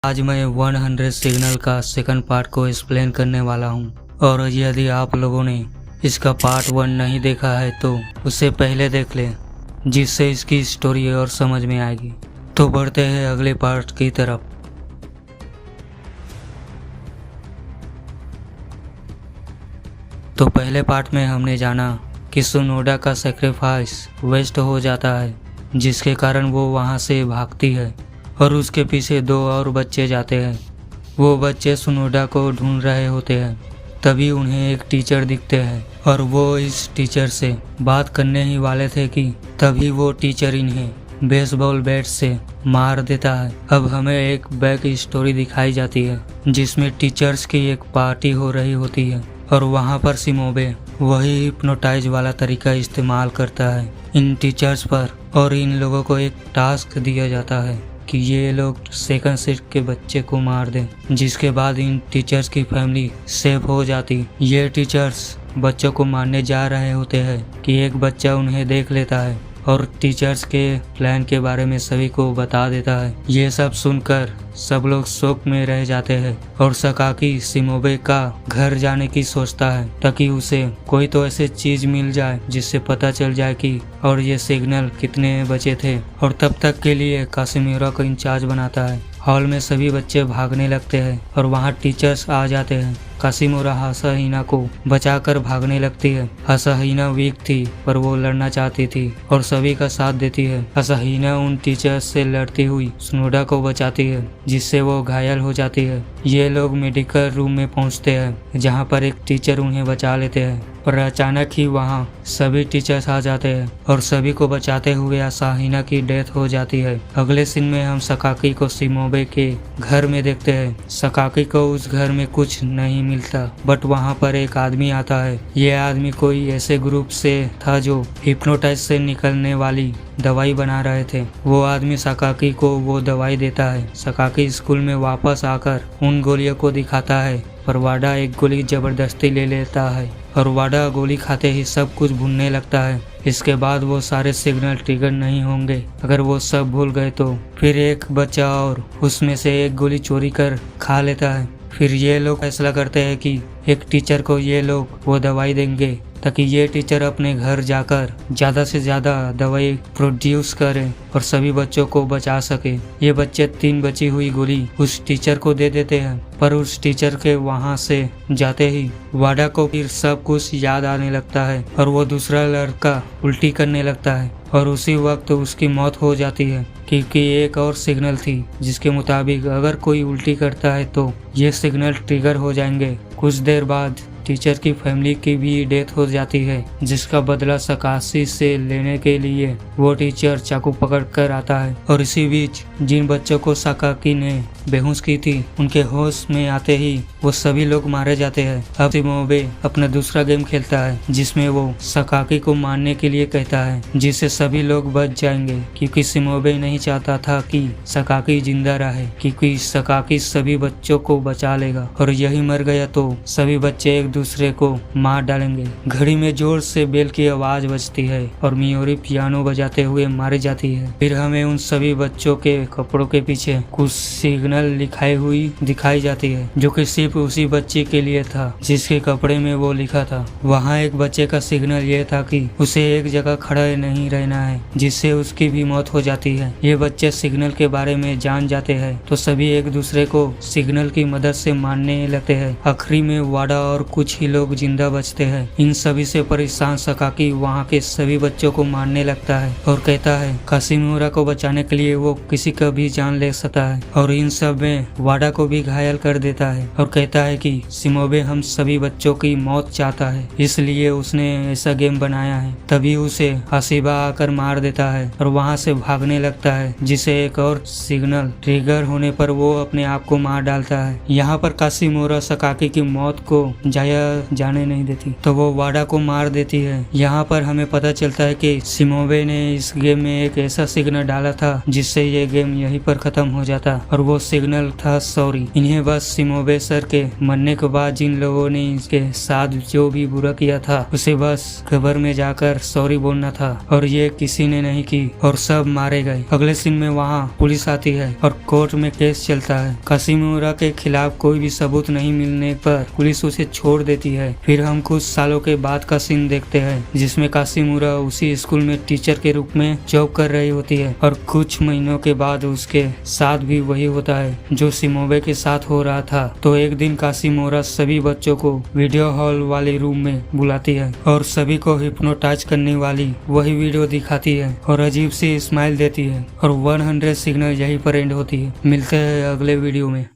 आज मैं 100 सिग्नल का सेकंड पार्ट को एक्सप्लेन करने वाला हूं, और यदि आप लोगों ने इसका पार्ट 1 नहीं देखा है तो उसे पहले देख लें, जिससे इसकी स्टोरी और समझ में आएगी। तो बढ़ते हैं अगले पार्ट की तरफ। तो पहले पार्ट में हमने जाना कि सुनोडा का सेक्रीफाइस वेस्ट हो जाता है, जिसके कारण वो वहाँ से भागती है और उसके पीछे 2 और बच्चे जाते हैं। वो बच्चे सुनोडा को ढूंढ रहे होते हैं। तभी उन्हें एक टीचर दिखते हैं और वो इस टीचर से बात करने ही वाले थे कि तभी वो टीचर इन्हें बेसबॉल बैट से मार देता है। अब हमें एक बैक स्टोरी दिखाई जाती है, जिसमें टीचर्स की एक पार्टी हो रही होती है और वहाँ पर शिमोबे वही हिप्नोटाइज वाला तरीका इस्तेमाल करता है इन टीचर्स पर, और इन लोगों को एक टास्क दिया जाता है कि ये लोग सेकंड शिफ्ट के बच्चे को मार दें, जिसके बाद इन टीचर्स की फैमिली सेफ हो जाती। ये टीचर्स बच्चों को मारने जा रहे होते हैं कि एक बच्चा उन्हें देख लेता है और टीचर्स के प्लान के बारे में सभी को बता देता है। ये सब सुनकर सब लोग शोक में रह जाते हैं और सकाकी शिमोबे का घर जाने की सोचता है, ताकि उसे कोई तो ऐसी चीज मिल जाए जिससे पता चल जाए कि और ये सिग्नल कितने बचे थे। और तब तक के लिए कासिमिरा को इंचार्ज बनाता है। हॉल में सभी बच्चे भागने लगते हैं और वहाँ टीचर्स आ जाते हैं। कासिमिरा हासाहिना को बचाकर भागने लगती है। हासाहिना वीक थी, पर वो लड़ना चाहती थी और सभी का साथ देती है। हासाहिना उन टीचर्स से लड़ती हुई सुनोडा को बचाती है, जिससे वो घायल हो जाती है। ये लोग मेडिकल रूम में पहुंचते हैं, जहां पर एक टीचर उन्हें बचा लेते हैं, पर अचानक ही वहां सभी टीचर्स आ जाते हैं और सभी को बचाते हुए हासाहिना की डेथ हो जाती है। अगले सीन में हम सकाकी को शिमोबे के घर में देखते हैं। सकाकी को उस घर में कुछ नहीं मिलता, बट वहां पर एक आदमी आता है। ये आदमी कोई ऐसे ग्रुप से था जो हिप्नोटाइज से निकलने वाली दवाई बना रहे थे। वो आदमी सकाकी को वो दवाई देता है। सकाकी स्कूल में वापस आकर उन गोलियों को दिखाता है, पर वाडा एक गोली जबरदस्ती ले लेता है और वाडा गोली खाते ही सब कुछ भूलने लगता है। इसके बाद वो सारे सिग्नल ट्रिगर नहीं होंगे। अगर वो सब भूल गए तो फिर एक बच्चा और उसमें से एक गोली चोरी कर खा लेता है। फिर ये लोग फैसला करते हैं कि एक टीचर को ये लोग वो दवाई देंगे, ताकि ये टीचर अपने घर जाकर ज़्यादा से ज़्यादा दवाई प्रोड्यूस करें और सभी बच्चों को बचा सके। ये बच्चे 3 बची हुई गोली उस टीचर को दे देते हैं, पर उस टीचर के वहाँ से जाते ही वाडा को फिर सब कुछ याद आने लगता है और वो दूसरा लड़का उल्टी करने लगता है और उसी वक्त उसकी मौत हो जाती है, क्योंकि एक और सिग्नल थी जिसके मुताबिक अगर कोई उल्टी करता है तो ये सिग्नल ट्रिगर हो जाएंगे। कुछ देर बाद टीचर की फैमिली की भी डेथ हो जाती है, जिसका बदला सकाशी से लेने के लिए वो टीचर चाकू पकड़ कर आता है। और इसी बीच जिन बच्चों को सकाकी ने बेहोश की थी, उनके होश में आते ही वो सभी लोग मारे जाते हैं। अब शिमोबे अपना दूसरा गेम खेलता है, जिसमें वो सकाकी को मारने के लिए कहता है, जिससे सभी लोग बच जाएंगे, क्योंकि शिमोबे नहीं चाहता था कि सकाकी जिंदा रहे, क्योंकि सकाकी सभी बच्चों को बचा लेगा और यही मर गया तो सभी बच्चे एक दूसरे को मार डालेंगे। घड़ी में जोर से बेल की आवाज बजती है और मियोरी पियानो बजाते हुए मारी जाती है। फिर हमें उन सभी बच्चों के कपड़ों के पीछे कुछ सिग्नल लिखाई हुई दिखाई जाती है, जो कि सिर्फ उसी बच्चे के लिए था जिसके कपड़े में वो लिखा था। वहाँ एक बच्चे का सिग्नल ये था कि उसे एक जगह खड़ा नहीं रहना है, जिससे उसकी भी मौत हो जाती है। ये बच्चे सिग्नल के बारे में जान जाते हैं तो सभी एक दूसरे को सिग्नल की मदद से मारने लगते हैं। आखिरी में वाडा और कुछ ही लोग जिंदा बचते हैं। इन सभी से परेशान सकाकी वहाँ के सभी बच्चों को मारने लगता है और कहता है कासिमिरा को बचाने के लिए वो किसी का भी जान ले सकता है, और इन सब में वाडा को भी घायल कर देता है और कहता है कि शिमोबे हम सभी बच्चों की मौत चाहता है, इसलिए उसने ऐसा गेम बनाया है। तभी उसे हसीबा आकर मार देता है और वहाँ से भागने लगता है, जिसे एक और सिग्नल ट्रिगर होने पर वो अपने आप को मार डालता है। यहाँ पर कासिमिरा सकाकी की मौत को जायज माया जाने नहीं देती, तो वो वाडा को मार देती है। यहाँ पर हमें पता चलता है कि शिमोबे ने इस गेम में एक ऐसा सिग्नल डाला था जिससे ये गेम यहीं पर खत्म हो जाता, और वो सिग्नल था सॉरी। इन्हें बस शिमोबे सर के मरने के बाद जिन लोगों ने इसके साथ जो भी बुरा किया था उसे बस खबर में जाकर सॉरी बोलना था, और ये किसी ने नहीं की और सब मारे गए। अगले सीन में वहाँ पुलिस आती है और कोर्ट में केस चलता है। काशिमुरा के खिलाफ कोई भी सबूत नहीं मिलने पर पुलिस उसे छोड़ देती है। फिर हम कुछ सालों के बाद का सीन देखते हैं जिसमें काशिमुरा उसी स्कूल में टीचर के रूप में जॉब कर रही होती है, और कुछ महीनों के बाद उसके साथ भी वही होता है जो शिमोबे के साथ हो रहा था। तो एक दिन काशिमुरा सभी बच्चों को वीडियो हॉल वाले रूम में बुलाती है और सभी को हिप्नोटाइज करने वाली वही वीडियो दिखाती है और अजीब सी स्माइल देती है, और 100 सिग्नल यहीं पर एंड होती है। मिलते हैं अगले वीडियो में।